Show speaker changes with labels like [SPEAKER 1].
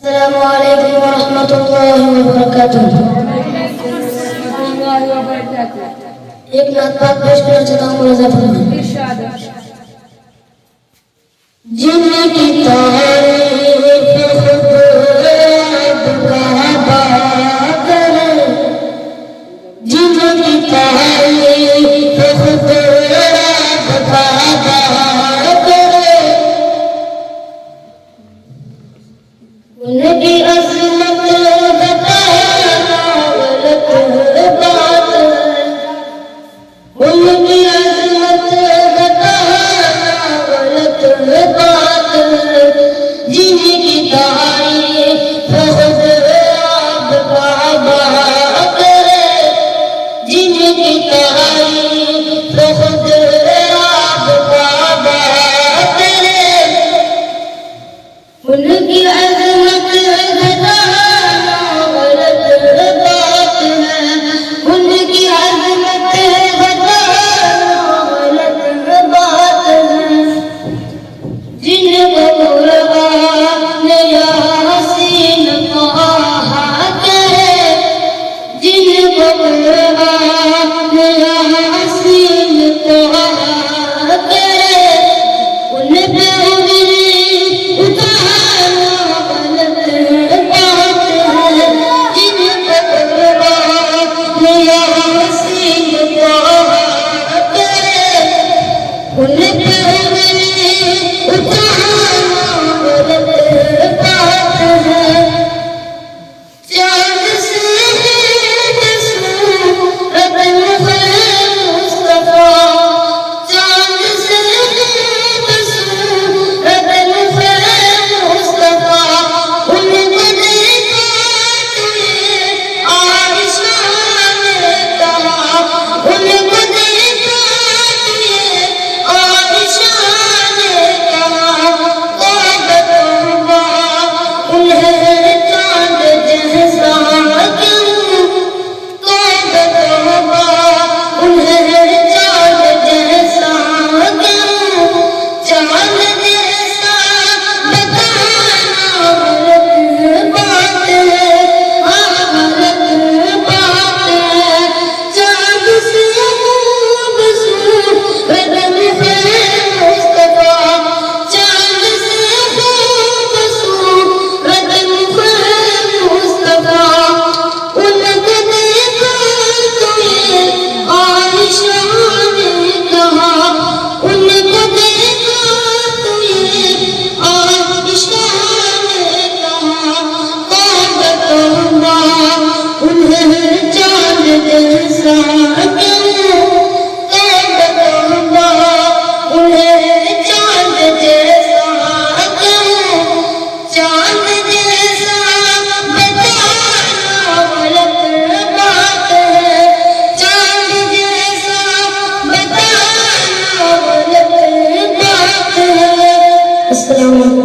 [SPEAKER 1] अस्सलामुअलैकुम वरहमतुल्लाहि वबरकातुह। एक नात पाक पेश करना चाहता हूँ मुलाजा फरमाएं। जिनकी तारीफ खुद काबा करे, जिनकी तारीफ खुद काबा करे, उनकी अज़मत बताना गलत बात है, उनकी अज़मत बताना गलत बात है। जिनकी तारीफ खुद आप काबा करे, जिनकी तारीफ खुद आप काबा करे, उनकी अज़मत बताना गलत बात है, उनकी अज़मत बताना गलत बात है। जिनको कुर्बान यासीन कहा करे, जिनको कुर्बान यासीन कहा करे, उन पे उंगली उठाना गलत बात है। जिनको कुर्बान यासीन कहा करे, उन पे उंगली उठाना गलत बात है। चाँद से सूरत मुस्तफा, चाँद से सूरत मुस्तफा, उनको देखा तो ये आइशा ने कहा, उनको देखा तो ये आइशा ने कहा, तौबा तौबा उन्हें चाँद जैसा करूं, तौबा तौबा उन्हें चाँद जैसा करूं। चाँद जैसा बताना गलत बात है, हाँ गलत बात है। चाँद से खूबसूरत मुस्तफा, चाँद से खूबसूरत मुस्तफा, उनको देखा तो ये आइशा ने कहा, उनको देखा तो ये आइशा ने कहा, तौबा तौबा उन्हें चाँद जैसा करूं, तौबा तौबा उन्हें चाँद जैसा करूं। चाँद जैसा बताना गलत बात है, चाँद जैसा बताना गलत बात है। अस्सलाम वालेकुम।